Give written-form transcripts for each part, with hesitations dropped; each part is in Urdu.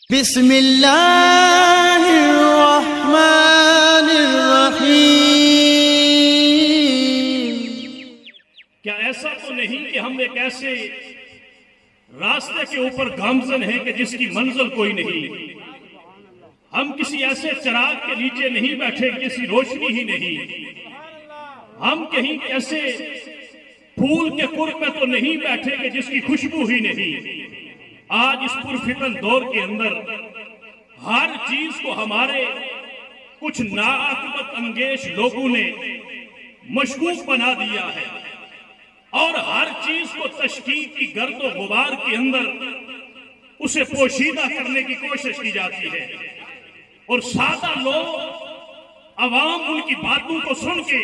بسم اللہ الرحمن الرحیم۔ کیا ایسا تو نہیں کہ ہم ایک ایسے راستے کے اوپر گامزن ہیں کہ جس کی منزل کوئی نہیں؟ ہم کسی ایسے چراغ کے نیچے نہیں بیٹھے کسی روشنی ہی نہیں، ہم کہیں ایسے پھول کے قرب میں تو نہیں بیٹھے کہ جس کی خوشبو ہی نہیں۔ آج اس پرفتن دور کے اندر ہر چیز کو ہمارے کچھ ناعاقبت انگیز لوگوں نے مشکوک بنا دیا ہے، اور ہر چیز کو تشکیک کی گرد و غبار کے اندر اسے پوشیدہ کرنے کی کوشش کی جاتی ہے، اور سادہ لوگ عوام ان کی باتوں کو سن کے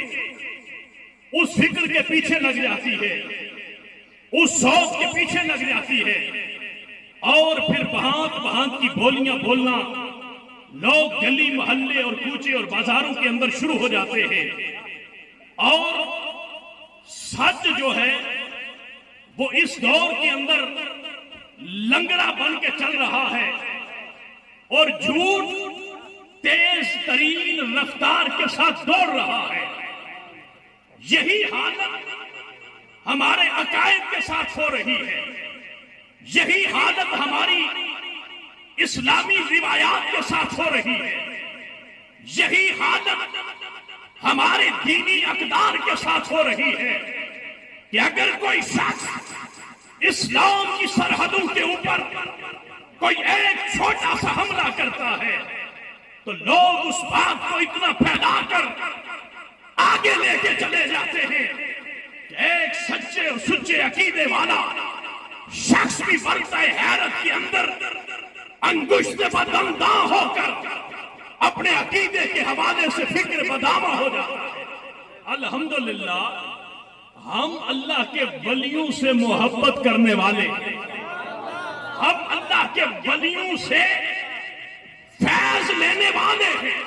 اس فکر کے پیچھے لگ جاتی ہے، اس سوچ کے پیچھے لگ جاتی ہے، اور پھر بہانت بہانت کی بولیاں بولنا لوگ گلی محلے اور کوچے اور بازاروں کے اندر شروع ہو جاتے ہیں، اور سچ جو ہے وہ اس دور کے اندر لنگڑا بن کے چل رہا ہے، اور جھوٹ تیز ترین رفتار کے ساتھ دوڑ رہا ہے۔ یہی حالت ہمارے عقائد کے ساتھ ہو رہی ہے، یہی حالت ہماری اسلامی روایات کے ساتھ ہو رہی ہے، یہی حالت ہمارے دینی اقدار کے ساتھ ہو رہی ہے کہ اگر کوئی شخص اسلام کی سرحدوں کے اوپر کوئی ایک چھوٹا سا حملہ کرتا ہے تو لوگ اس بات کو اتنا پھیلا کر آگے لے کے چلے جاتے ہیں کہ ایک سچے اور سچے عقیدے والا شخص بھی برتہ حیرت کے اندر انگشت بدنداں ہو کر اپنے عقیدے کے حوالے سے فکر بدامہ ہو جاتا ہے۔ الحمدللہ ہم اللہ کے ولیوں سے محبت کرنے والے، ہم اللہ کے ولیوں سے فیض لینے والے ہیں،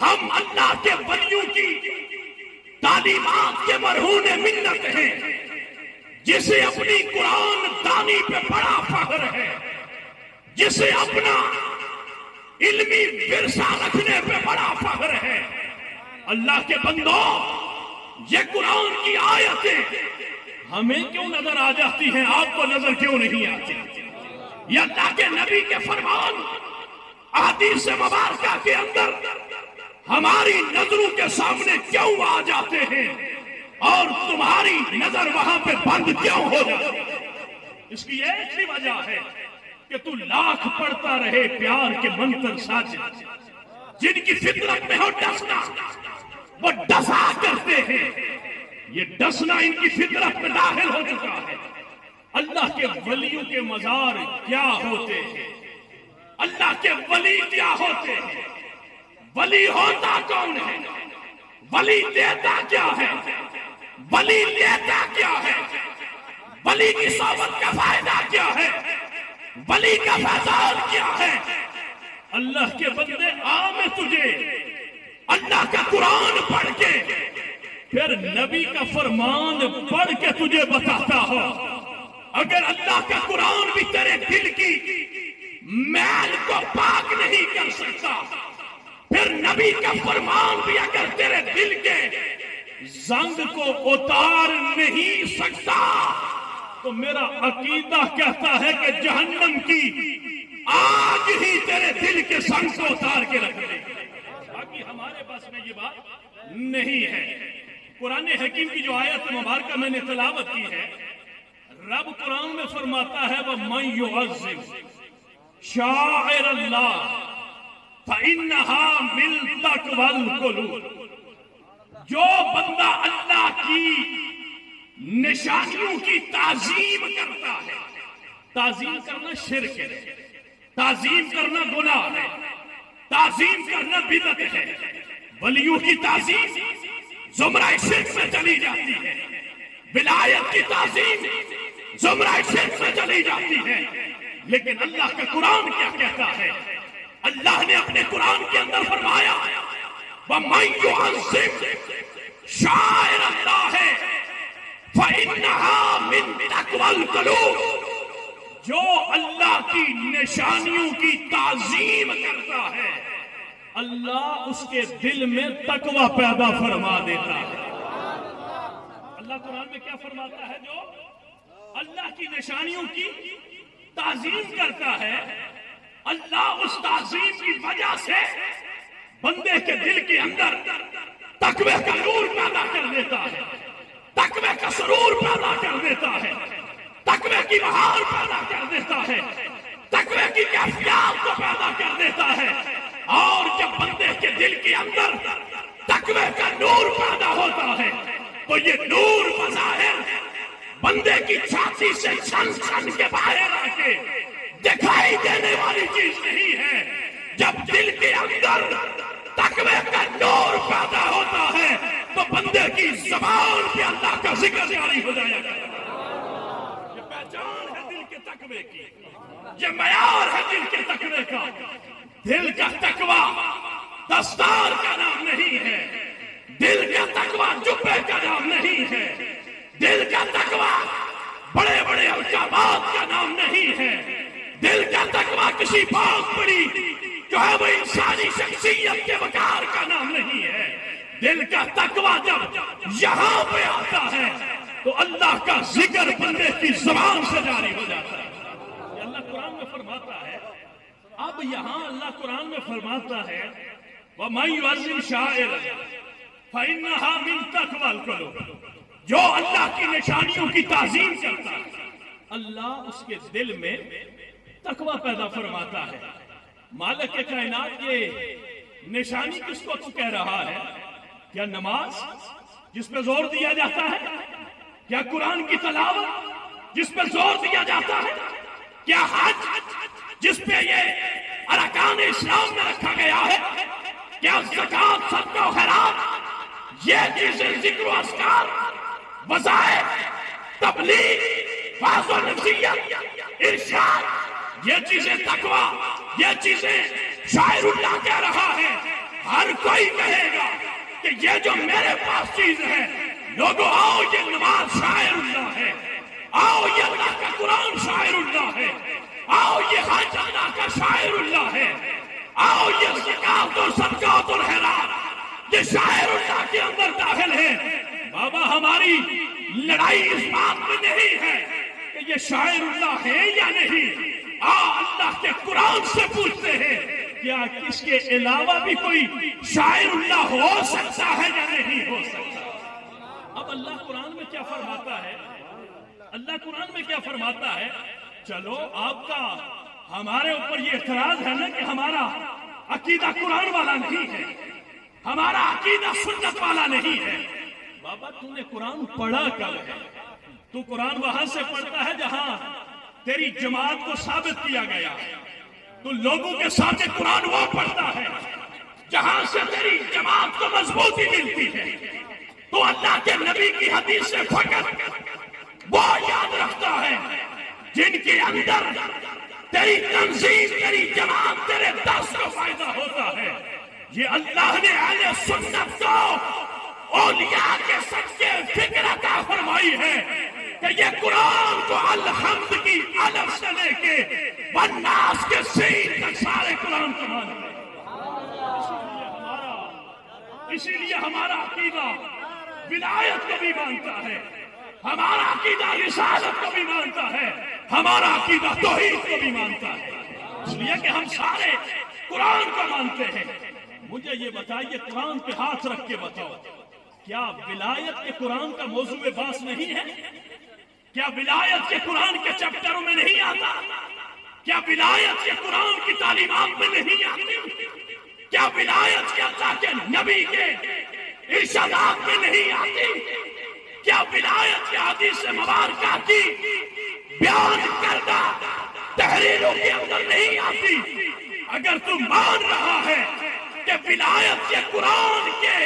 ہم اللہ کے ولیوں کی تعلیمات کے مرہون منت ہیں، جسے اپنی قرآن دانی پہ بڑا فخر ہے، جسے اپنا علمی ورثہ رکھنے پہ بڑا فخر ہے۔ اللہ کے بندوں، یہ قرآن کی آیتیں ہمیں کیوں نظر آ جاتی ہیں، آپ کو نظر کیوں نہیں آتی؟ یہ اللہ کے نبی کے فرمان احادیث مبارکہ کے اندر ہماری نظروں کے سامنے کیوں آ جاتے ہیں اور تمہاری نظر وہاں پہ بند کیوں ہو جاتی ہے؟ اس کی ایک ہی وجہ ہے کہ تو لاکھ پڑھتا رہے پیار کے منتر ساجد، جن کی فطرت میں ہو ڈسنا وہ ڈسا کرتے ہیں، یہ ڈسنا ان کی فطرت میں داخل ہو چکا ہے۔ اللہ کے ولیوں کے مزار کیا ہوتے ہیں، اللہ کے ولی کیا ہوتے ہیں، ولی ہوتا کون ہے، ولی دیتا کیا ہے، ولی لیتا کیا ہے، ولی کی صحبت کا فائدہ کیا ہے، ولی کا فضائل کیا ہے؟ اللہ کے بندے آ میں تجھے اللہ کا قرآن پڑھ کے پھر نبی کا فرمان پڑھ کے تجھے بتاتا ہو۔ اگر اللہ کا قرآن بھی تیرے دل کی میل کو پاک نہیں کر سکتا، پھر نبی کا فرمان بھی اگر تیرے دل کے زنگ کو اتار نہیں سکتا تو میرا عقیدہ کہتا ہے کہ جہنم کی آج ہی تیرے دل کے زنگ کو اتار کے رکھ دے۔ باقی ہمارے پاس میں یہ بات نہیں ہے۔ قرآن حکیم کی جو آیت مبارکہ میں نے تلاوت کی ہے، رب قرآن میں فرماتا ہے وَمَن يُعَظِّمْ شَعَائِرَ اللَّهِ فَإِنَّهَا مِن تَقْوَى الْقُلُوبِ، جو بندہ اللہ کی نشانیوں کی تعظیم کرتا ہے، تعظیم کرنا شرک ہے، تعظیم کرنا گناہ ہے، تعظیم کرنا بدعت ہے، ولیوں کی تعظیم زمرہ شرک میں چلی جاتی ہے، ولایت کی تعظیم زمرہ شرک میں چلی جاتی ہے۔ لیکن اللہ کا قرآن کیا کہتا ہے؟ اللہ نے اپنے قرآن کے اندر فرمایا وَمَن يُعَظِّمْ شَعَائِرَ اللَّهِ فَإِنَّهَا مِن تَقْوَى الْقُلُوبِ، جو اللہ کی نشانیوں کی تعظیم کرتا ہے اللہ اس کے دل میں تقوی پیدا فرما دیتا ہے۔ اللہ قرآن میں کیا فرماتا ہے؟ جو اللہ کی نشانیوں کی تعظیم کرتا ہے اللہ اس تعظیم کی وجہ سے بندے کے دل کے اندر تقوی کا نور پیدا کر دیتا ہے، تقوی کا سرور پیدا کر دیتا ہے، تقوی کی بہار پیدا کر دیتا ہے، تقوی کی کیفیات کو پیدا کر دیتا ہے۔ اور جب بندے کے دل کے اندر تقوی کا نور پیدا ہوتا ہے تو یہ نور بظاہر بندے کی چھاتی سے چھن چھن کے باہر آ کے دکھائی دینے والی چیز نہیں ہے۔ جب دل کے اندر تقوی کا نور پیدا ہوتا ہے تو بندے کی زبان پہ اللہ کا ذکر جاری ہو جائے گا۔ یہ پہچان ہے دل کے تقوی کی، یہ معیار ہے دل کے تقوی کا۔ دل کا تقوی دستار کا نام نہیں ہے، دل کا تقوی جبے کا نام نہیں ہے، دل کا تقوی بڑے بڑے القابات کا نام نہیں ہے، دل کا تقوی کسی بہت بڑی جو ہے وہ انسانی شخصیت کے وقار کا نام نہیں ہے۔ دل کا تقوی جب یہاں پہ آتا ہے تو اللہ کا ذکر بندے کی زبان سے جاری ہو جاتا ہے۔ یہ اللہ قرآن میں فرماتا ہے۔ اب یہاں اللہ قرآن میں فرماتا ہے وَمَن يُعَظِّمْ شَعَائِرَ فَإِنَّهَا مِن تَقْوَى الْقُلُوبِ، جو اللہ کی نشانیوں کی تعظیم کرتا ہے اللہ اس کے دل میں تقوی پیدا فرماتا ہے۔ مالک کائنات یہ نشانی کس کو تو کہہ رہا ہے؟ کیا نماز جس پہ زور دیا جاتا ہے؟ کیا قرآن کی تلاوت جس پہ زور دیا جاتا ہے؟ کیا حج جس پہ یہ ارکان اسلام میں رکھا گیا ہے؟ کیا زکات صدقہ و خیرات یہ چیزیں ذکر و اذکار وظائف تبلیغ واعظ و نصیحت ارشاد یہ چیزیں تقوی یہ چیزیں شاعر اللہ کہہ رہا ہے؟ ہر کوئی کہے گا کہ یہ جو میرے پاس چیز ہے لوگوں آؤ یہ نماز شاعر اللہ ہے، آؤ یہ اللہ کا قرآن شاعر اللہ ہے، آؤ یہ حج اللہ کا شاعر اللہ ہے، آؤ یہ زکات اور صدقات اور خیرات یہ شاعر اللہ کے اندر داخل ہے۔ بابا ہماری لڑائی اس بات میں نہیں ہے کہ یہ شاعر اللہ ہے یا نہیں، اللہ کے قرآن سے پوچھتے ہیں کیا کس کے علاوہ بھی کوئی شاعر اللہ ہو سکتا ہے یا نہیں ہو سکتا۔ اب اللہ قرآن میں کیا فرماتا ہے؟ اللہ قرآن میں کیا فرماتا ہے؟ چلو آپ کا ہمارے اوپر یہ اعتراض ہے نا کہ ہمارا عقیدہ قرآن والا نہیں ہے، ہمارا عقیدہ سنت والا نہیں ہے۔ بابا تو نے قرآن پڑھا کب ہے؟ تو قرآن وہاں سے پڑھتا ہے جہاں تیری جماعت کو ثابت کیا گیا، تو لوگوں کے سامنے قرآن وہ پڑھتا ہے جہاں سے تیری جماعت کو مضبوطی ملتی ہے، تو اللہ کے نبی کی حدیث سے فقط وہ یاد رکھتا ہے جن کے اندر تیری تنظیم تیری جماعت تیرے درس کو فائدہ ہوتا ہے۔ یہ اللہ نے اہل سنت کو اولیاء کے صدقے فکر عطا فرمائی ہے کہ یہ قرآن کو الحمد کی الف سے لے کے والناس کے سین تک سارے قرآن کو مانتے ہیں۔ اسی لیے ہمارا عقیدہ ولایت کو بھی مانتا ہے، ہمارا عقیدہ رسالت کو بھی مانتا ہے، ہمارا عقیدہ توحید کو بھی مانتا ہے، اس لیے کہ ہم سارے قرآن کو مانتے ہیں۔ مجھے یہ بتائیے قرآن پہ ہاتھ رکھ کے بتاؤ کیا ولایت کے قرآن کا موضوع بحث نہیں ہے؟ کیا ولایت کے قرآن کے چیپٹروں میں نہیں آتا؟ کیا ولایت کے قرآن کی تعلیمات میں نہیں آتی؟ کیا ولایت کے اللہ کے نبی کے ارشادات میں نہیں آتی؟ کیا ولایت کے حدیث مبارکہ کی بیان کردہ تحریروں کے اندر نہیں آتی؟ اگر تم مان رہا ہے کہ ولایت کے قرآن کے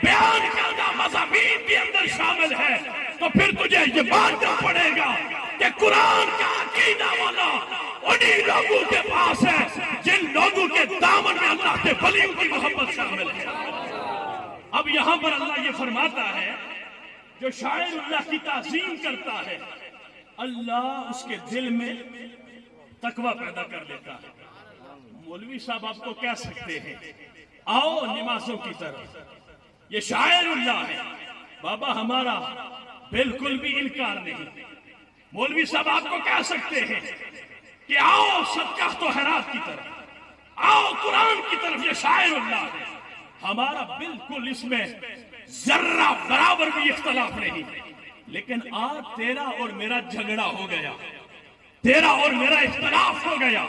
بیان کردہ مضامین کے اندر شامل ہے تو پھر تجھے یہ ماننا پڑے گا کہ قرآن کا عقیدہ والا انہی لوگوں کے پاس ہے جن لوگوں کے دامن میں اللہ کے ولیوں کی محبت شامل ہے۔ اب یہاں پر اللہ یہ فرماتا ہے جو شاعر اللہ کی تعظیم کرتا ہے اللہ اس کے دل میں تقوی پیدا کر لیتا ہے۔ مولوی صاحب آپ کو کہہ سکتے ہیں آؤ نمازوں کی طرف، یہ شاعر اللہ ہے، بابا ہمارا بالکل بھی انکار نہیں۔ مولوی صاحب آپ کو کہہ سکتے ہیں کہ آؤ صدقہ طہرات کی طرف، آؤ قرآن کی طرف، یہ شاعر اللہ ہے، ہمارا بالکل اس میں ذرہ برابر بھی اختلاف نہیں۔ لیکن آج تیرا اور میرا جھگڑا ہو گیا، تیرا اور میرا اختلاف ہو گیا،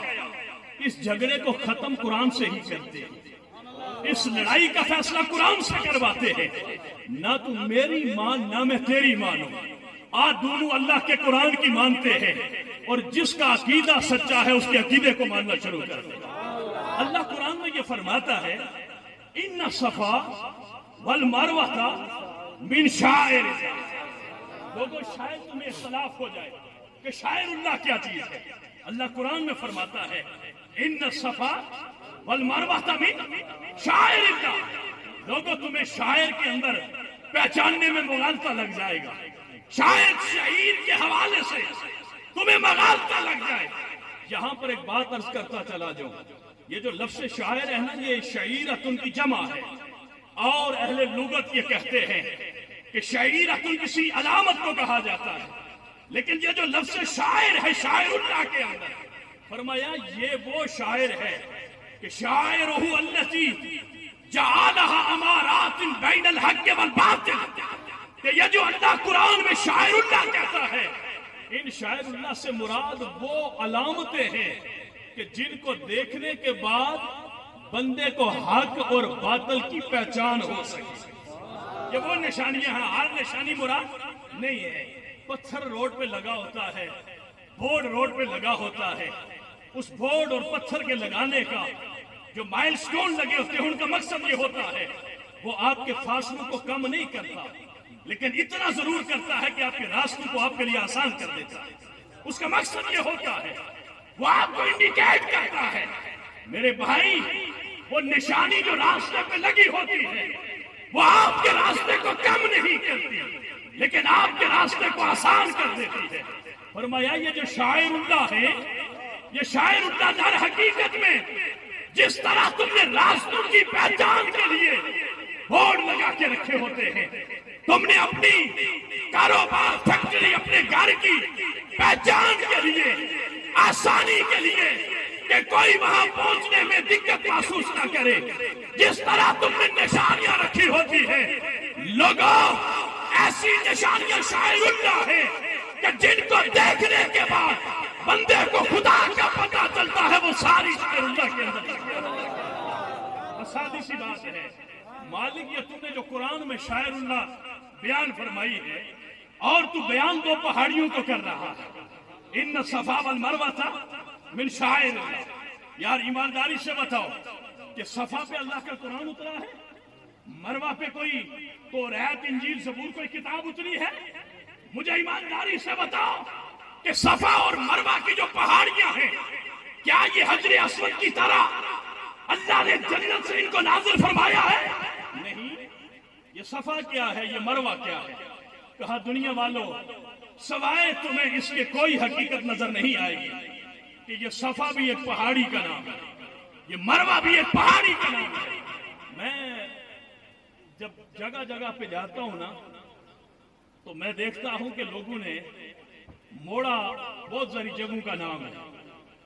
اس جھگڑے کو ختم قرآن سے ہی کرتے ہیں، اس لڑائی کا فیصلہ قرآن سے کرواتے ہیں۔ نہ تو میری مان نہ میں تیری مانوں، آج دونوں اللہ کے قرآن کی مانتے ہیں، اور جس کا عقیدہ سچا ہے اس کے عقیدے کو ماننا شروع کر دیں۔ اللہ قرآن میں یہ فرماتا ہے ان الصفا والمروہ من شعائر اللہ۔ لوگوں شاید تمہیں اختلاف ہو جائے کہ شاعر اللہ کیا چیز ہے۔ اللہ قرآن میں فرماتا ہے ان الصفا والمروہ من شعائر اللہ۔ لوگوں تمہیں شاعر کے اندر پہچاننے میں مغالطہ لگ جائے گا، شاید شعیر کے حوالے سے تمہیں مغالطہ لگ جائے۔ یہاں پر ایک بات عرض کرتا چلا جاؤں، یہ جو لفظ شاعر ہے نا، یہ شعیرۃ کی جمع ہے، اور اہل لغت یہ کہتے ہیں کہ شعیرۃ کسی علامت کو کہا جاتا ہے، لیکن یہ جو لفظ شاعر ہے شاعر اللہ کے اندر، فرمایا یہ وہ شاعر ہے کہ شاعرہ الذی جعلھا امارات بین الحق والباطل، کہ یہ جو اللہ قرآن میں شاعر اللہ کہتا ہے، ان شاعر اللہ سے مراد وہ علامتیں ہیں کہ جن کو دیکھنے کے بعد بندے کو حق اور باطل کی پہچان ہو سکے۔ یہ وہ نشانیاں ہیں، ہر نشانی مراد نہیں ہے۔ پتھر روڈ پہ لگا ہوتا ہے، بورڈ روڈ پہ لگا ہوتا ہے، اس بورڈ اور پتھر کے لگانے کا جو مائل سٹون لگے ہوتے ہیں ان کا مقصد یہ ہوتا ہے وہ آپ کے فاصلوں کو کم نہیں کرتا، لیکن اتنا ضرور کرتا ہے کہ آپ کے راستوں کو آپ کے لیے آسان کر دیتا ہے۔ اس کا مقصد یہ ہوتا ہے وہ آپ کو انڈیکیٹ کرتا ہے۔ میرے بھائی، وہ نشانی جو راستے پہ لگی ہوتی ہے وہ آپ کے راستے کو کم نہیں کرتی، لیکن آپ کے راستے کو آسان کر دیتی ہے۔ فرمایا یہ جو شاعر اللہ ہے، یہ شاعر اللہ در حقیقت میں جس طرح تم نے راستوں کی پہچان کے لیے بورڈ لگا کے رکھے ہوتے ہیں، تم نے اپنی کاروبار فیکٹری اپنے گھر کی پہچان کے لیے، آسانی کے لیے کہ کوئی وہاں پہنچنے میں دقت محسوس نہ کرے، جس طرح تم نے نشانیاں رکھی ہوتی ہیں، لوگوں ایسی نشانیاں شاعر اللہ ہے کہ جن کو دیکھنے کے بعد بندے کو خدا کا پتہ چلتا ہے، وہ ساری شاعر اللہ کے اندر سادی سی بات ہے۔ مالک یہ تم نے جو قرآن میں شاعر اللہ بیان فرمائی ہے، اور تو بیان دو پہاڑیوں کو کر رہا ہے، ان الصفا والمروہ من شاعر اللہ۔ یار ایمانداری سے بتاؤ کہ صفا پہ اللہ کا قرآن اترا ہے، مروہ پہ کوئی توریت انجیل زبور کوئی کتاب اتری ہے؟ مجھے ایمانداری سے بتاؤ کہ صفا اور مروہ کی جو پہاڑیاں ہیں، کیا یہ حجر اسود کی طرح اللہ نے جنت سے ان کو نازل فرمایا ہے؟ نہیں۔ یہ صفا کیا ہے، یہ مروہ کیا ہے؟ کہا دنیا والوں سوائے تمہیں اس کے کوئی حقیقت نظر نہیں آئے گی کہ یہ صفا بھی ایک پہاڑی کا نام ہے، یہ مروہ بھی ایک پہاڑی کا نام ہے۔ میں جب جگہ جگہ پہ جاتا ہوں نا تو میں دیکھتا ہوں کہ لوگوں نے موڑا، بہت ساری جگہوں کا نام ہے،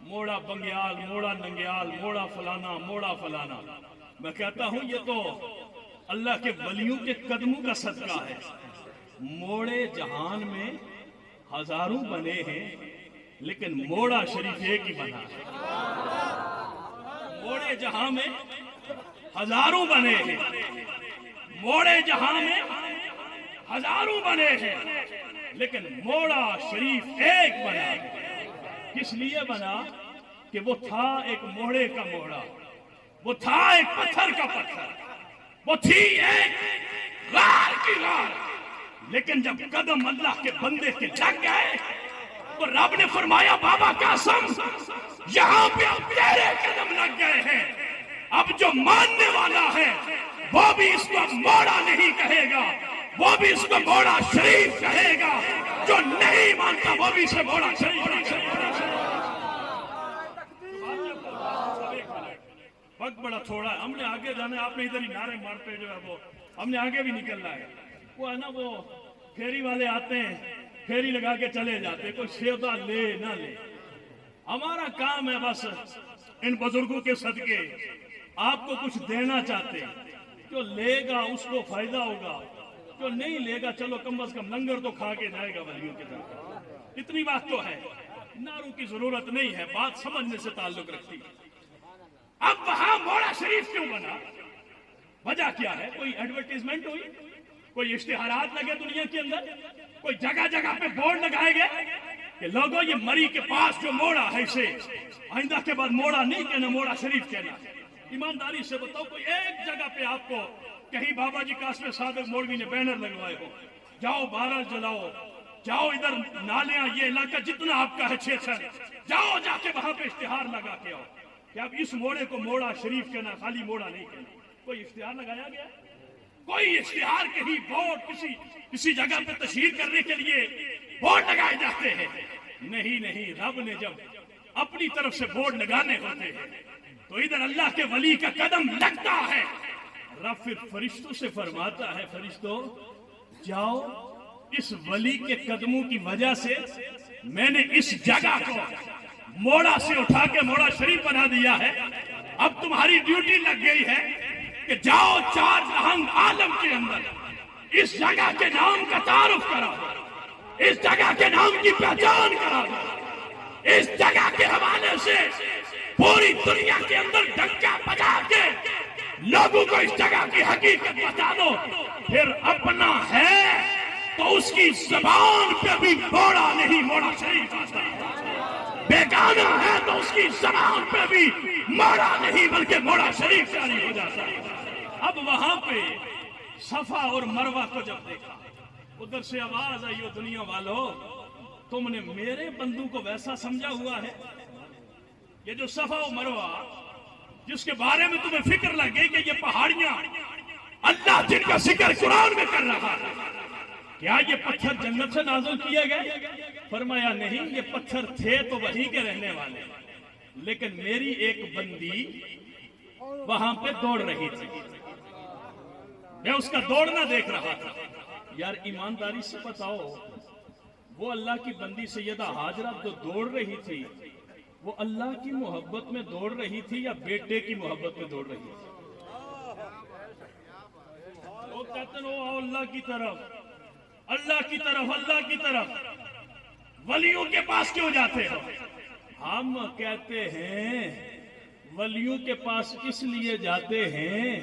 موڑا بنگیال، موڑا ننگیال، موڑا فلانا، موڑا فلانا۔ میں کہتا ہوں یہ تو اللہ کے ولیوں کے قدموں کا صدقہ ہے۔ موڑے جہان میں ہزاروں بنے ہیں لیکن موڑا شریف ایک ہی بنا ہے۔ موڑے جہاں میں ہزاروں بنے ہیں، موڑے جہاں میں ہزاروں بنے ہیں لیکن موڑا شریف ایک بنا ہے۔ کس لیے بنا کہ وہ تھا ایک موڑے کا موڑا، وہ تھا ایک پتھر کا پتھر، وہ تھی ایک غار کی غار، لیکن جب قدم اللہ کے بندے کے لگ گئے تو رب نے فرمایا بابا قاسم یہاں پہ اب تیرے قدم لگ گئے ہیں، اب جو ماننے والا ہے وہ بھی اس کو موڑا نہیں کہے گا، وہ بھی اس کو موڑا شریف کہے گا۔ جو نہیں مانتا وہ بھی اسے موڑا شریف وقت بڑا تھوڑا ہے، ہم نے آگے جانا ہے، آپ نے ادھر ہی نعرے مارتے جو ہے وہ ہم نے آگے بھی نکلنا ہے. وہ ہے نا وہ پھیری والے آتے ہیں پھیری لگا کے چلے جاتے ہیں، کوئی سودا لے نہ لے. ہمارا کام ہے بس ان بزرگوں کے صدقے آپ کو کچھ دینا چاہتے ہیں، جو لے گا اس کو فائدہ ہوگا، جو نہیں لے گا چلو کم از کم لنگر تو کھا کے جائے گا ولیوں کے طرف. اتنی بات تو ہے، نعروں کی ضرورت نہیں ہے، بات سمجھنے سے تعلق رکھتی ہے. اب وہاں موڑا شریف کیوں بنا؟ وجہ کیا ہے؟ کوئی ایڈورٹیزمنٹ ہوئی، کوئی اشتہارات لگے دنیا کے اندر، کوئی جگہ جگہ پہ بورڈ لگائے گئے کہ لوگوں یہ مری کے پاس جو موڑا ہے اسے آئندہ کے بعد موڑا نہیں کہنا، موڑا شریف کہنا. ایمانداری سے بتاؤ کوئی ایک جگہ پہ آپ کو کہیں بابا جی قاسم صادق مولوی نے بینر لگوائے ہو؟ جاؤ بارہ جلاؤ، جاؤ ادھر نالیاں یہ علاقہ جتنا آپ کا ہے 6 جاؤ جا کے وہاں پہ اشتہار لگا کے آؤ کہ اب اس موڑے کو موڑا شریف کہنا، خالی موڑا نہیں کہنا. کوئی اشتہار لگایا گیا؟ کوئی اشتہار کہیں بورڈ کسی جگہ پہ تشہیر کرنے کے لیے بورڈ لگائے جاتے ہیں؟ نہیں، رب نے جب اپنی طرف سے بورڈ لگانے ہوتے ہیں تو ادھر اللہ کے ولی کا قدم لگتا ہے. رب پھر فرشتوں سے فرماتا ہے فرشتوں جاؤ اس ولی کے قدموں کی وجہ سے میں نے اس جگہ کو موڑا سے اٹھا کے موڑا شریف بنا دیا ہے. اب تمہاری ڈیوٹی لگ گئی ہے کہ جاؤ 4 جہان عالم کے اندر اس جگہ کے نام کا تعارف کرو، اس جگہ کے نام کی پہچان کرو، اس جگہ کے حوالے سے پوری دنیا کے اندر ڈنکا بجا کے لوگوں کو اس جگہ کی حقیقت بتا دو. پھر اپنا ہے تو اس کی زبان پہ بھی موڑا نہیں موڑا شریف آتا، بیگانہ ہے تو اس کی زبان پہ بھی موڑا نہیں بلکہ موڑا شریف جاری ہو جاتا. اب وہاں پہ صفا اور مروہ کو جب دیکھا ادھر سے آواز آئی، دنیا والوں تم نے میرے بندوں کو ویسا سمجھا ہوا ہے؟ یہ جو صفا و مروہ جس کے بارے میں تمہیں فکر لگ گئی کہ یہ پہاڑیاں اللہ جن کا ذکر قرآن میں کر رہا ہے، کیا یہ پتھر جنت سے نازل کیے گئے؟ فرمایا نہیں، یہ پتھر تھے تو وہی کے رہنے والے، لیکن میری ایک بندی وہاں پہ دوڑ رہی تھی، میں اس کا دوڑنا دیکھ رہا تھا. یار ایمانداری سے بتاؤ وہ اللہ کی بندی سیدہ ہاجرہ جو دوڑ رہی تھی وہ اللہ کی محبت میں دوڑ رہی تھی یا بیٹے کی محبت میں دوڑ رہی تھی؟ وہ کہتے ہیں وہ اللہ کی طرف، اللہ کی طرف، اللہ کی طرف، ولیوں کے پاس کیوں جاتے ہو؟ ہم کہتے ہیں ولیوں کے پاس اس لیے جاتے ہیں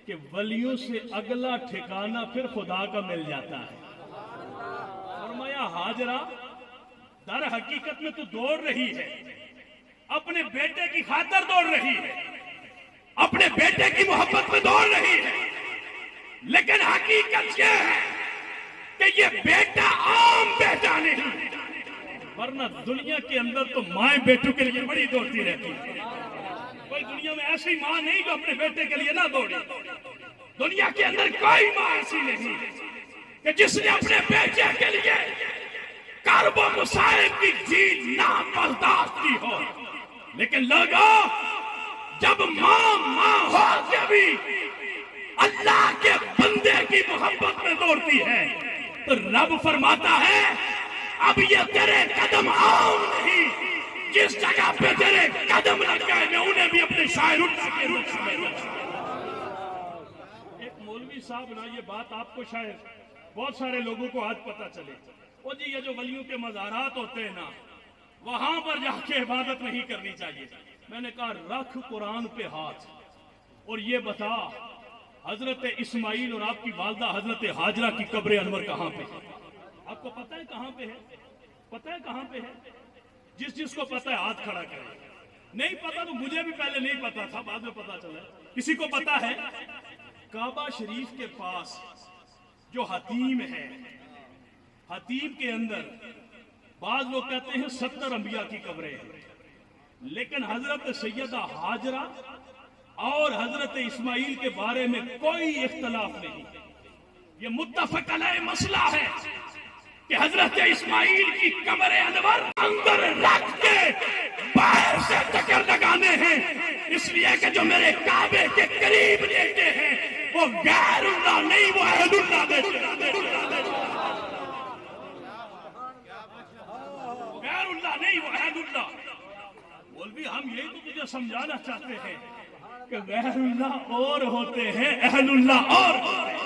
کہ ولیوں سے اگلا ٹھکانہ پھر خدا کا مل جاتا ہے. فرمایا ہاجرہ در حقیقت میں تو دوڑ رہی ہے، اپنے بیٹے کی خاطر دوڑ رہی ہے، اپنے بیٹے کی محبت میں دوڑ رہی ہے، لیکن حقیقت یہ ہے کہ یہ بیٹا عام بیٹا نہیں، ورنہ دنیا کے اندر تو مائیں بیٹوں کے لیے بڑی دوڑتی رہتی ہے. کوئی دنیا میں ایسی ماں نہیں جو اپنے بیٹے کے لیے نہ دوڑے. دنیا کے اندر کوئی ماں ایسی نہیں کہ جس نے اپنے بیٹے کے لیے کرب و مصائب کی جیت نہ برداشت کی ہو. لیکن لوگوں جب ماں ہو کے بھی اللہ کے بندے کی محبت میں دوڑتی ہے تو رب فرماتا ہے اب یہ تیرے قدم عام نہیں، جس جگہ پہ تیرے قدم لگ گئے میں انہیں بھی اپنے شاعر ایک مولوی صاحب نا یہ بات آپ کو شاید بہت سارے لوگوں کو آج پتا چلے، وہ جی یہ جو ولیوں کے مزارات ہوتے ہیں نا وہاں پر جا کے عبادت نہیں کرنی چاہیے. میں نے کہا رکھ قرآن پہ ہاتھ اور یہ بتا حضرت اسماعیل اور آپ کی والدہ حضرت ہاجرہ کی قبر انور کہاں پہ ہے؟ آپ کو پتہ ہے کہاں پہ ہے؟ پتہ ہے کہاں پہ ہے؟ جس کو پتہ ہے ہاتھ کھڑا کرے. نہیں پتا تو مجھے بھی پہلے نہیں پتا تھا، بعد میں پتا چلا. کسی کو پتا ہے کعبہ شریف کے پاس جو حتیم ہے، حتیم کے اندر بعض لوگ کہتے ہیں 70 انبیاء کی قبریں ہیں، لیکن حضرت سیدہ ہاجرہ اور حضرت اسماعیل کے بارے میں کوئی اختلاف نہیں. یہ متفق علیہ مسئلہ ہے کہ حضرت اسماعیل کی قبر انور اندر رکھ کے باہر سے چکر لگانے ہیں، اس لیے کہ جو میرے کعبے کے قریب لیتے ہیں وہ غیر اللہ نہیں، وہ اہل اللہ لیتے ہیں، غیر اللہ نہیں، وہ اہل اللہ۔ مولوی ہم یہی تو تجھے سمجھانا چاہتے ہیں کہ غیر اللہ اور ہوتے ہیں، اہل اللہ اور ہوتے ہیں۔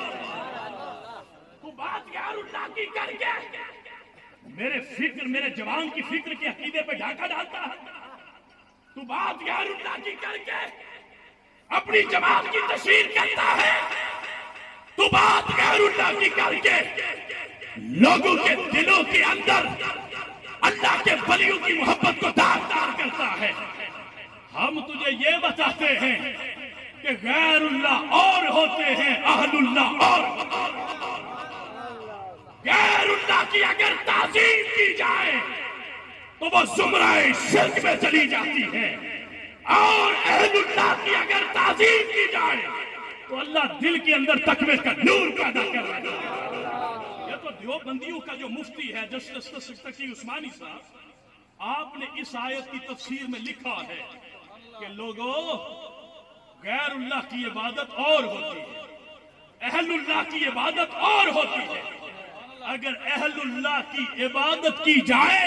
تو بات غیر اللہ کی کر کے میرے جوان کی فکر کے عقیدے پہ ڈھاکہ ڈالتا ہے، تو بات غیر اللہ کی کر کے اپنی جماعت کی تشہیر کرتا ہے، تو بات غیر اللہ کی کر کے لوگوں کے دلوں کے اندر اللہ کے ولیوں کی محبت کو داغدار کرتا ہے۔ ہم تجھے یہ بتاتے ہیں کہ غیر اللہ اور ہوتے ہیں، اہل اللہ اور ہوتے ہیں۔ غیر اللہ کی اگر تعظیم کی جائے تو وہ زمرہ شرک میں چلی جاتی ہے، اور اہل اللہ کی اگر تعظیم کی جائے تو اللہ دل کے اندر تقوی کا نور پیدا کر رہا ہے۔ یہ تو دیوبندیوں کا جو مفتی ہے جسٹس تقی عثمانی صاحب، آپ نے اس آیت کی تفسیر میں لکھا ہے کہ لوگوں غیر اللہ کی عبادت اور ہوتی ہے، اہل اللہ کی عبادت اور ہوتی ہے۔ اگر اہل اللہ کی عبادت کی جائے،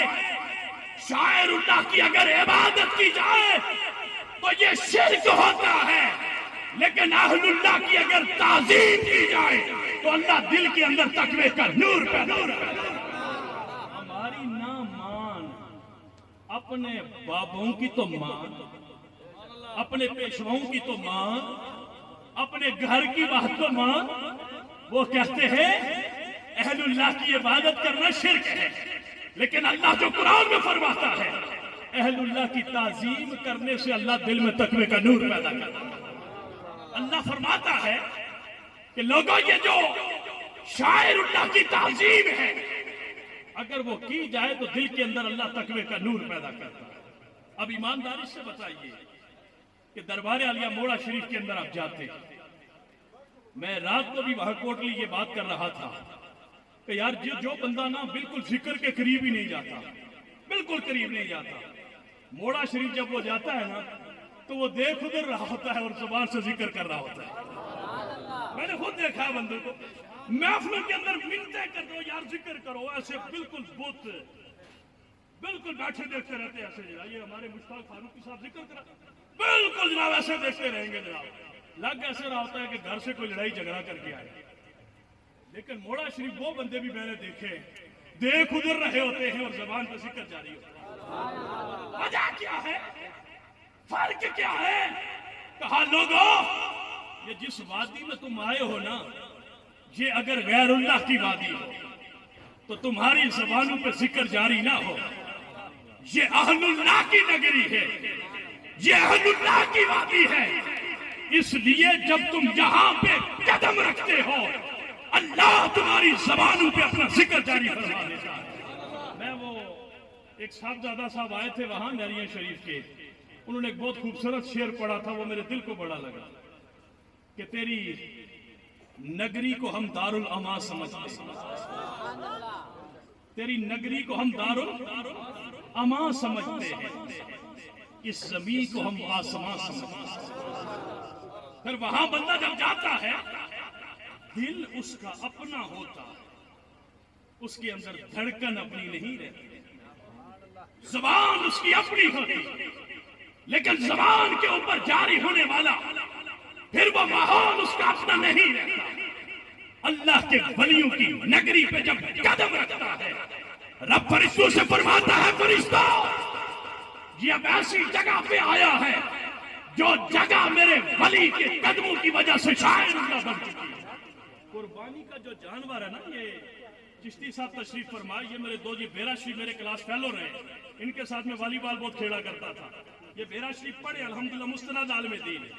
شاعر اللہ کی اگر عبادت کی جائے تو یہ شرک ہوتا ہے، لیکن اہل اللہ کی اگر تعظیم کی جائے تو اللہ دل کے اندر تقوی کا نور پیدا کرتا ہے۔ ہماری نہ مان، اپنے بابوں کی تو مان، اپنے پیشواؤں کی تو مان، اپنے گھر کی بات تو مان۔ وہ کہتے ہیں اہل اللہ کی عبادت کرنا شرک ہے، لیکن اللہ جو قرآن میں فرماتا ہے اہل اللہ کی تعظیم کرنے سے اللہ دل میں تقوی کا نور پیدا کرتا ہے۔ اللہ فرماتا ہے کہ لوگوں یہ جو شاعر اللہ کی تعظیم ہے اگر وہ کی جائے تو دل کے اندر اللہ تقوی کا نور پیدا کرتا ہے۔ اب ایمانداری سے بتائیے کہ دربار عالیہ موڑا شریف کے اندر آپ جاتے ہیں، میں رات کو بھی وہاں کوٹلی یہ بات کر رہا تھا کہ یار جو بندہ نا بالکل فکر کے قریب ہی نہیں جاتا، بالکل قریب نہیں جاتا، موڑا شریف جب وہ جاتا ہے نا تو وہ دیکھ ادھر رہا ہوتا ہے اور زبان سے ذکر کر رہا ہوتا ہے۔ میں نے خود دیکھا ہے بندے کو محفلوں کے اندر منتیں کر دو یار ذکر کرو، ایسے بالکل بت بالکل بیٹھے دیکھتے رہتے ہیں، ایسے جناب یہ ہمارے مشتاق فاروقی صاحب ذکر کرا، بالکل جناب ایسے دیکھتے رہیں گے جناب، لگ ایسے رہا ہوتا ہے کہ گھر سے کوئی لڑائی جھگڑا کر کے آئے۔ لیکن موڑا شریف وہ بندے بھی میں نے دیکھے دیکھ ادھر رہے ہوتے ہیں اور زبان پہ ذکر جاری ہوتا ہے۔ وجہ کیا ہے؟ فرق کیا ہے؟ کہا لوگوں یہ جس وادی میں تم آئے ہو نا یہ اگر غیر اللہ کی وادی ہو تو تمہاری زبانوں پہ ذکر جاری نہ ہو، یہ اہل اللہ کی نگری ہے، یہ اہل اللہ کی وادی ہے، اس لیے جب تم یہاں پہ قدم رکھتے ہو اللہ تمہاری زبانوں پہ اپنا ذکر جاری فرما دیتا ہے۔ میں وہ ایک صاحبزادہ صاحب آئے تھے وہاں نریاں شریف کے، انہوں نے ایک بہت خوبصورت شعر پڑھا تھا، وہ میرے دل کو بڑا لگا کہ تیری نگری کو ہم دارالامان سمجھتے ہیں، تیری نگری کو ہم دارالامان سمجھتے ہیں، اس زمین کو ہم آسمان سمجھتے ہیں۔ پھر وہاں بندہ جب جاتا ہے دل اس کا اپنا ہوتا، اس کے اندر دھڑکن اپنی نہیں رہتی، زبان اس کی اپنی ہوتی، لیکن زبان کے اوپر جاری ہونے والا پھر وہ ماحول اس کا اپنا نہیں رہتا۔ اللہ کے ولیوں کی نگری پہ جب قدم رکھتا ہے رب فرشتوں سے فرماتا ہے فرشتوں یہ اب ایسی جگہ پہ آیا ہے جو جگہ میرے ولی کے قدموں کی وجہ سے شاعر اللہ بن چکی ہے۔ قربانی کا جو جانور ہے نا، یہ چشتی صاحب تشریف فرمائے، یہ میرے دو بیرا شریف میرے کلاس فیلو رہے، ان کے ساتھ میں والی بال بہت کھیلا کرتا تھا، یہ بیرا شریف پڑھے الحمدللہ مستند عالم دین ہے۔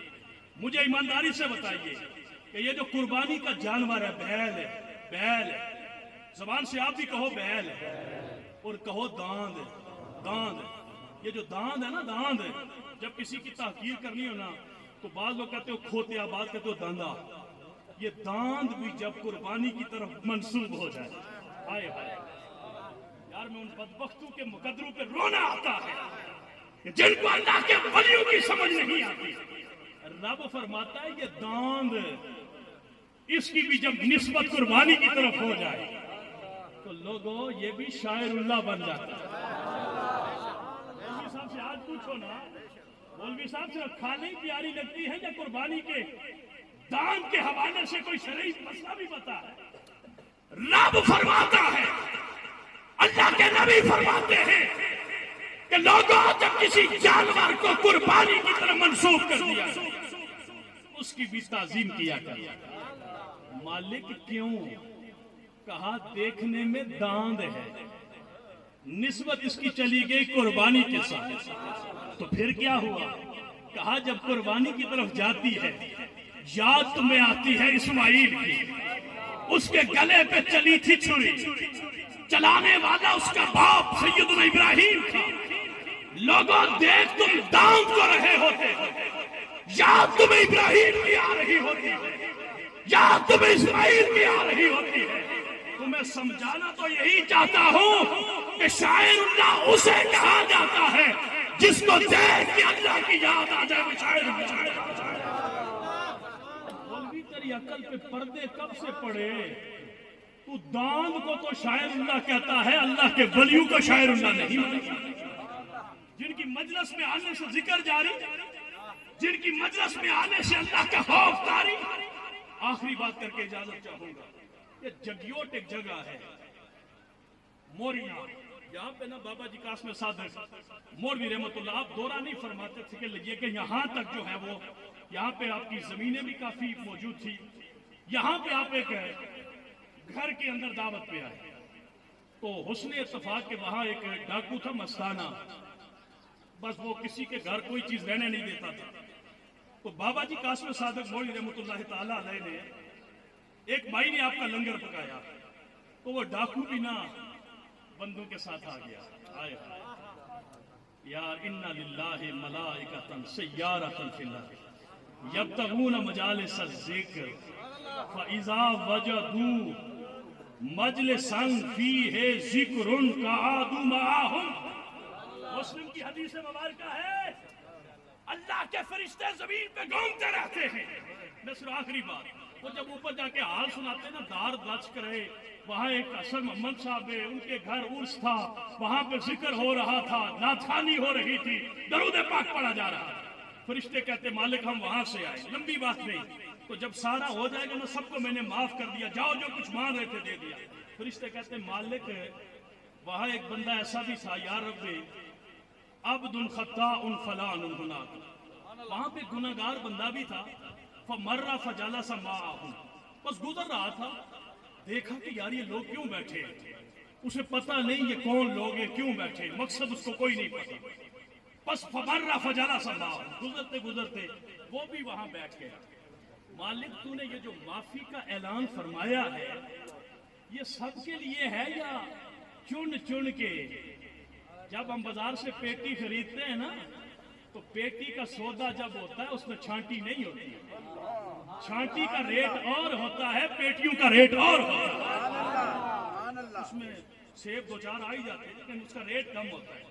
مجھے ایمانداری سے بتائیے کہ یہ جو قربانی کا جانور ہے بیل ہے، بیل ہے، زبان سے آپ بھی کہو بیل ہے اور کہو داند ہے، داند ہے، یہ جو داند ہے نا، داند ہے، جب کسی کی تحقیر کرنی ہو نا تو بعض لوگ کہتے ہو کھوتے، بعض کہتے ہو داندا، یہ داند بھی جب قربانی کی طرف منسوب ہو جائے، آئے بازار میں ان بدبختوں کے مقدروں پہ رونا آتا ہے کہ جن کو اللہ کے ولیوں کی سمجھ نہیں آتی. رب فرماتا ہے یہ داند اس کی بھی جب نسبت قربانی کی طرف ہو جائے تو لوگوں یہ بھی شاعر اللہ بن جاتا ہے. مولوی صاحب سے آج پوچھو نا, مولوی صاحب سے کھانے پیاری لگتی ہے یا قربانی کے دان کے حوالے سے کوئی شرعی مسئلہ بھی بتا ہے. رب فرماتا ہے, اللہ کے نبی فرماتے ہیں کہ لوگوں جب کسی جانور کو قربانی کی طرف منسوخ کر دیا اس کی بھی تعظیم کیا کرے. مالک کیوں؟ کہا دیکھنے میں داند ہے, نسبت اس کی چلی گئی قربانی کے ساتھ. تو پھر کیا ہوا؟ کہا جب قربانی کی طرف جاتی ہے یاد تمہیں آتی ہے اسماعیل کی, اس کے گلے پہ چلی تھی چھری, چلانے والا اس کا باپ سیدنا ابراہیم تھا. لوگوں دیکھ تم داؤد کو رہے ہوتے, یاد تمہیں ابراہیم کی آ رہی ہوتی ہے, یاد تمہیں اسماعیل کی آ رہی ہوتی ہے. تمہیں سمجھانا تو یہی چاہتا ہوں کہ شاعر اللہ اسے کہا جاتا ہے جس کو دیکھ کے اللہ کی یاد آ جائے وہ شاعر اللہ. مولوی تیری عقل پہ پردے کب سے پڑے؟ تو داند کو تو شاعر اللہ کہتا ہے, اللہ کے ولیوں کو شاعر اللہ نہیں. جن کی مجلس میں آنے سے ذکر جاری, جن کی مجلس میں آنے سے اللہ کا خوف طاری. آخری بات کر کے اجازت چاہوں گا, یہ جگیوٹ ایک جگہ ہے موریا, یہاں پہ نا بابا جی قاسم صادق مولوی رحمت اللہ آپ دورہ نہیں فرماتے تھے کہ یہ کہ یہاں تک جو ہے وہ یہاں پہ آپ کی زمینیں بھی کافی موجود تھی. یہاں پہ آپ ایک گھر کے اندر دعوت پہ آئے تو حسن اتفاق کے وہاں ایک ڈاکو تھا مستانہ, بس وہ کسی کے گھر کوئی چیز رہنے نہیں دیتا تھا. تو بابا جی قاسم صادق مولوی رحمت اللہ تعالیٰ علیہ نے ایک بھائی نے آپ کا لنگر پکایا تو وہ ڈاکو بھی نا بندوں کے ساتھ آ گیا. آئے یار انا للہ ملائکۃ سیارۃ فی الارض یبتغون مجالس الذکر فاذا وجدوا مجلسا فیہ ذکر قعدوا معهم. مسلم کی حدیث مبارکہ ہے اللہ کے فرشتے زمین پہ گھومتے رہتے ہیں. نصر آخری بات, وہ جب اوپر جا کے حال سناتے نا دار دچ کرے, وہاں ایک اصل محمد صاحب ہے, ان کے گھر عرس تھا, وہاں پہ ذکر ہو رہا تھا, ناطخوانی ہو رہی تھی, درود پاک پڑھا جا رہا تھا. فرشتے کہتے مالک ہم وہاں سے آئے, لمبی بات نہیں, تو جب سارا ہو جائے گا نا سب کو میں نے معاف کر دیا, جاؤ جو کچھ مان رہے تھے دے دیا. فرشتے کہتے مالک وہاں ایک بندہ ایسا بھی تھا یا رب عبد خطاء فلان هناك, وہاں پہ گناہگار بندہ بھی تھا. فمر فجلس معهم, بس گزر رہا تھا, دیکھا کہ یار یہ لوگ کیوں بیٹھے, اسے پتہ نہیں یہ کون لوگ ہیں کیوں بیٹھے, مقصد اس کو کوئی نہیں پتا. بس فمر فجلس معهم, گزرتے گزرتے وہ بھی وہاں بیٹھ گیا. مالک تو نے یہ جو معافی کا اعلان فرمایا ہے یہ سب کے لیے ہے یا چن چن کے؟ جب ہم بازار سے پیٹی خریدتے ہیں نا تو پیٹی کا سودا جب ہوتا ہے اس میں چھانٹی نہیں ہوتی, چھانٹی کا ریٹ اور ہوتا ہے, پیٹیوں کا ریٹ اور ہوتا ہے. اس میں سیب دو چار آ ہی جاتے ہیں لیکن اس کا ریٹ کم ہوتا ہے.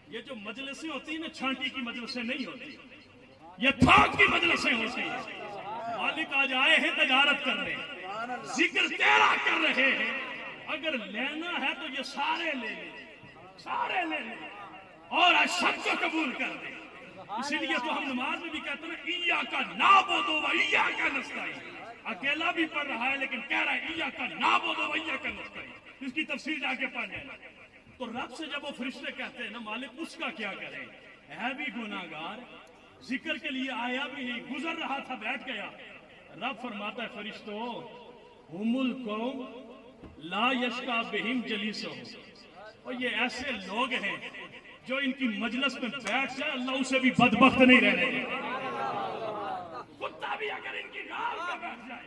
یہ جو مجلسیں ہوتی ہیں نا چھانٹی کی مجلسیں نہیں ہوتی, یہ تھوک کی مجلسیں ہوتی ہیں. مالک آج آئے ہیں تجارت کر رہے ہیں, ذکر تیرا کر رہے ہیں, اگر لینا ہے تو یہ سارے لے لیں, سارے لے لیں اور سب کو قبول کر دیں. اسی لیے تو ہم نماز میں بھی کہتے ہیں ایاک نعبد و ایاک نستعین. اکیلا بھی پڑھ رہا ہے لیکن کہہ رہا ہے ایاک نعبد و ایاک نستعین. اس کی تفسیر جا کے پڑھیں. تو رب سے جب وہ فرشتے کہتے ہیں نا مالک اس کا کیا کریں, ہے بھی گناہگار, ذکر کے لیے آیا بھی نہیں, گزر رہا تھا بیٹھ گیا. رب فرماتا ہے فرشتوں ہم القوم لا یشقی بہم جلیسہم, اور یہ ایسے لوگ ہیں جو ان کی مجلس میں بیٹھ جائے اللہ اسے بھی بدبخت نہیں رہنے دے. کتا بھی اگر ان کی گال میں بیٹھ جائے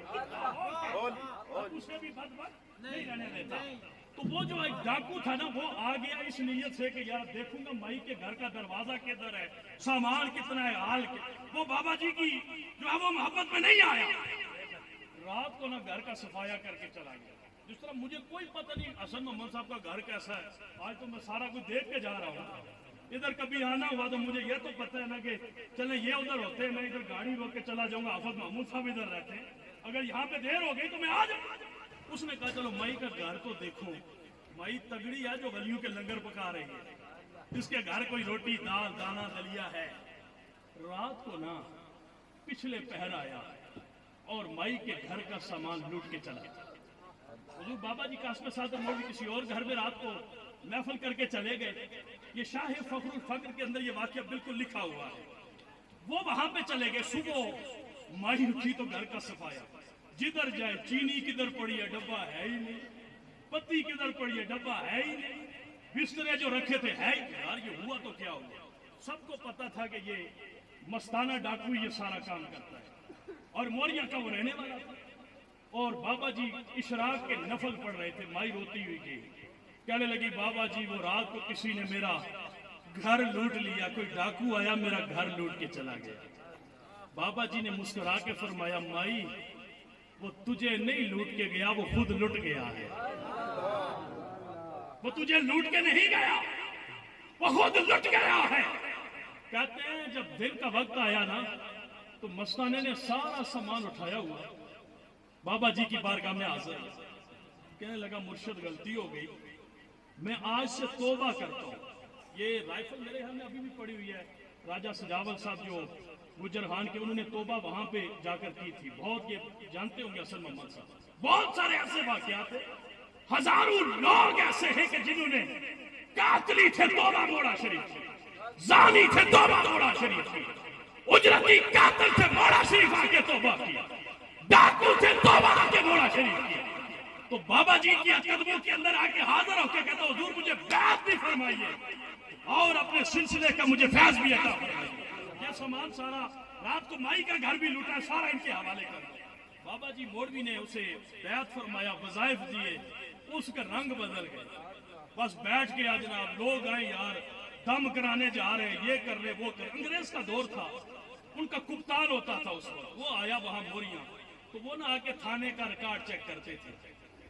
اسے بھی بدبخت نہیں رہنے دیتا. تو وہ جو ایک ڈاکو تھا نا وہ آ گیا اس نیت سے کہ یار دیکھوں گا مائی کے گھر کا دروازہ کدھر ہے, سامان کتنا ہے, حال کے. وہ بابا جی کی جو ہے وہ محبت میں نہیں آیا, رات کو نا گھر کا صفایا کر کے چلا گیا. جس طرح مجھے کوئی پتہ نہیں حسن محمد صاحب کا گھر کیسا ہے، آج تو میں سارا کچھ دیکھ کے جا رہا ہوں. ادھر کبھی آنا ہوا تو مجھے یہ تو پتہ ہے نا کہ چلیں یہ ادھر ہوتے ہیں، میں ادھر گاڑی روک کے چلا جاؤں گا، حافظ محمود صاحب ادھر رہتے ہیں، اگر یہاں پہ دیر ہو گئی تو میں آ جاؤں. اس نے کہا چلو مائی کا گھر تو دیکھو، مائی تگڑی ہے جو ولیوں کے لنگر پکا رہی ہے، جس کے گھر کوئی روٹی دال دانا دلیا ہے. رات کو نا پچھلے پہر آیا اور مائی کے گھر کا سامان لوٹ کے چلا گیا. حضور بابا جی قاسم صادق مولوی کسی اور گھر میں رات کو محفل کر کے چلے گئے. یہ شاہ فخر الفقر کے اندر یہ واقعہ بالکل لکھا ہوا ہے. وہ وہاں پہ چلے گئے، صبح مائی اٹھی تو گھر کا صفایا، جدھر جائے چینی کدھر پڑی ہے ڈبہ ہے ہی نہیں، پتی کدھر پڑی ہے ڈبہ ہے ہی نہیں، بسترے جو رکھے تھے ہے ہی. یار یہ ہوا تو کیا ہوا؟ سب کو پتا تھا کہ یہ مستانہ ڈاکو یہ سارا کام کرتا ہے اور موریاں کا وہ رہنے والا تھا. اور بابا جی اشراق کے نفل پڑھ رہے تھے. مائی روتی ہوئی گئی، کہنے لگی بابا جی وہ رات کو کسی نے میرا گھر لوٹ لیا، کوئی ڈاکو آیا میرا گھر لوٹ کے چلا گیا. بابا جی نے مسکرا کے فرمایا مائی وہ تجھے نہیں لوٹ کے گیا، وہ خود لٹ گیا ہے. وہ تجھے لوٹ کے نہیں گیا، وہ خود لٹ گیا ہے. کہتے ہیں جب دن کا وقت آیا نا تو مستانے نے سارا سامان اٹھایا ہوا بابا جی کی بارگاہ میں حاضر، کہنے لگا مرشد غلطی ہو گئی، میں آج سے توبہ کرتا ہوں. یہ رائفل میرے ہاں میں ابھی بھی پڑی ہوئی ہے، راجہ سجاول صاحب جو گجر خان کے، انہوں نے توبہ وہاں پہ جا کر کی تھی. بہت یہ جانتے ہوں گے حسن محمد صاحب. بہت سارے ایسے واقعات ہیں، ہزاروں لوگ ایسے ہیں کہ جنہوں نے قاتلی تھے توبہ موڑا شریف، زانی تھے توبہ موڑا شریف، اجرتی قاتل تھے موڑا شریف آ کے توبہ کیا، ڈاکو تھے توبہ آ کے موڑا شریف کیا. تو بابا جی کی قدموں کے اندر آ کے حاضر ہو کے کہتا حضور مجھے بیعت بھی فرمائیے اور اپنے سلسلے کا مجھے فیض بھی عطا فرمائیے. یہ سامان سارا رات کو مائی کا گھر بھی لوٹا، سارا ان کے حوالے کر دیا. بابا جی مولوی نے اسے بیعت فرمایا، وظائف دیے، اس کا رنگ بدل گیا. بس بیٹھ گیا جناب، لوگ آئے یار دم کرانے جا رہے، یہ کر رہے وہ کر. انگریز کا دور تھا، ان کا کپتان ہوتا تھا اس وقت. وہ آیا وہاں موریاں، تو وہ نہ آ کے تھانے کا ریکارڈ چیک کرتے تھے.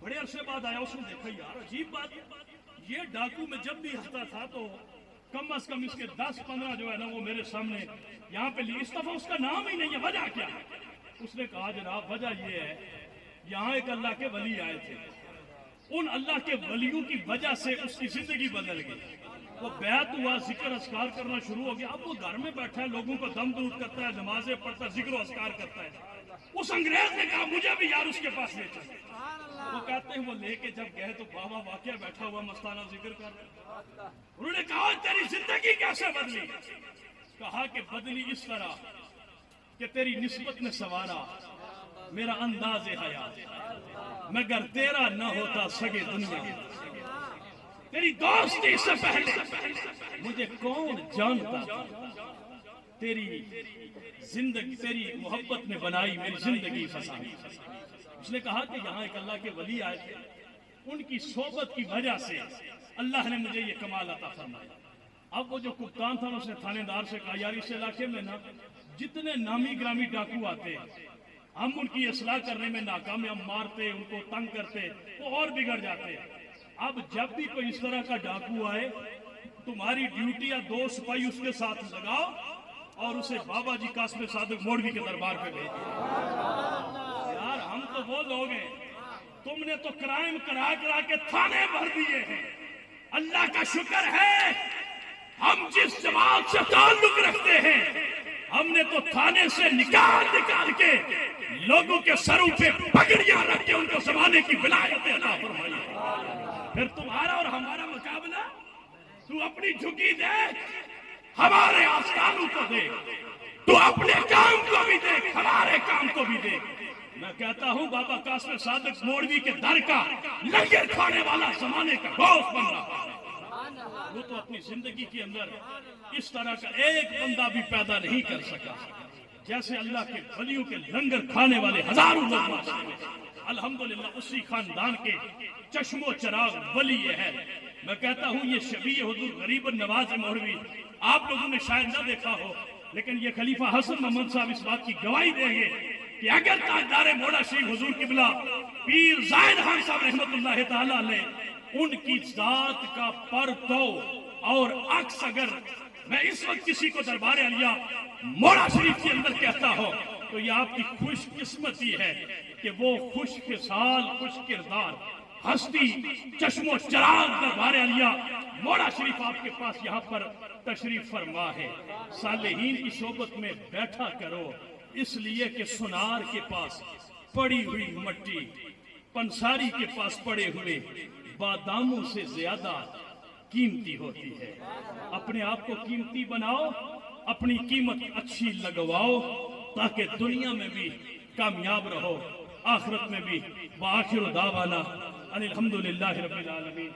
بڑے عرصے بعد آیا، اس نے دیکھا یار عجیب بات، یہ ڈاکو میں جب بھی آتا تھا تو کم از کم اس کے 10-15 جو ہے نا وہ میرے سامنے یہاں پہ لی. اس دفعہ اس کا نام ہی نہیں ہے، وجہ کیا ہے؟ اس نے کہا جناب وجہ یہ ہے یہاں ایک اللہ کے ولی آئے تھے، ان اللہ کے ولیوں کی وجہ سے اس کی زندگی بدل گئی. وہ بیعت ہوا، ذکر اذکار کرنا شروع ہو گیا. اب وہ گھر میں بیٹھا ہے، لوگوں کو دم درود کرتا ہے، نمازیں پڑھتا ہے، ذکر و اذکار کرتا ہے. اس انگریز نے کہا مجھے بھی یار اس کے پاس لے چلے. وہ کہتے ہیں وہ لے کے جب گئے تو بابا واقعہ بیٹھا ہوا مستانہ ذکر کر رہے. انہوں نے کہا تیری زندگی کیسے بدلی؟ کہا کہ بدلی اس طرح کہ تیری نسبت نے سوارا میرا انداز حیات، مگر تیرا نہ ہوتا سگے دنیا، تیری دوستی سے پہلے مجھے کون جانتا تھا. تیری زندگی، تیری محبت نے بنائی میری زندگی فسانی. اس نے کہا کہ یہاں ایک اللہ کے ولی آئے تھے، ان کی صحبت کی وجہ سے اللہ نے مجھے یہ کمال عطا فرمایا. اب وہ جو کپتان تھا اس نے تھانے دار سے کہا یار اس علاقے میں نا جتنے نامی گرامی ڈاکو آتے ہیں ہم ان کی اصلاح کرنے میں ناکام، ہم مارتے ان کو تنگ کرتے وہ اور بگڑ جاتے. اب جب بھی کوئی اس طرح کا ڈاکو آئے تمہاری ڈیوٹی یا 2 سپاہی اس کے ساتھ لگاؤ اور اسے بابا جی قاسم صادق مولوی کے دربار پہ بھیجو. یار ہم تو وہ لوگ ہیں، تم نے تو کرائم کرا کے تھانے بھر دیے ہیں. اللہ کا شکر ہے ہم جس جماعت سے تعلق رکھتے ہیں ہم نے تو تھانے سے نکال کے لوگوں کے سروں پہ پگڑیاں رکھ کے ان کو زمانے کی ولایت عطا فرمائی. پھر تمہارا اور ہمارا مقابلہ، تو اپنی جھکی دیکھ، ہمارے آستانوں کو دیکھ، تو اپنے کام کو بھی دیکھ، ہمارے کام کو بھی دیکھ. میں کہتا ہوں بابا قاسم صادق مولوی کے در کا لنگر کھانے والا زمانے کا گوشت بن رہا ہے. وہ تو اپنی زندگی کے اندر اس طرح کا ایک بندہ بھی پیدا نہیں کر سکا جیسے اللہ کے ولیوں کے لنگر کھانے والے ہزاروں لوگ موجود ہیں. الحمدللہ اسی خاندان کے چشم و چراغ ولی یہ ہے. میں کہتا ہوں یہ شبیہ حضور غریب النواز مولوی آپ لوگوں نے شاید نہ دیکھا ہو، لیکن یہ خلیفہ حسن محمد صاحب اس بات کی گواہی دیں گے کہ اگر تاجدار موڑا شریف حضور قبلہ پیر زاہد خان صاحب رحمت اللہ تعالیٰ علیہ ان کی ذات کا پرتو اور عکس اگر میں اس وقت کسی کو دربار علیہ موڑا شریف کے اندر کہتا ہوں تو یہ آپ کی خوش قسمتی ہے کہ وہ خوش خصال خوش کردار ہستی چشم و چراغ دربار علیہ موڑا شریف آپ کے پاس یہاں پر تشریف فرما ہے۔ صالحین کی صحبت میں بیٹھا کرو، اس لیے کہ سنار کے پاس پڑی ہوئی مٹی پنساری کے پاس پڑے ہوئے باداموں سے زیادہ قیمتی ہوتی ہے۔ اپنے آپ کو قیمتی بناؤ، اپنی قیمت اچھی لگواؤ تاکہ دنیا میں بھی کامیاب رہو، آخرت میں بھی۔ وآخر دعوانا ان الحمدللہ رب العالمین۔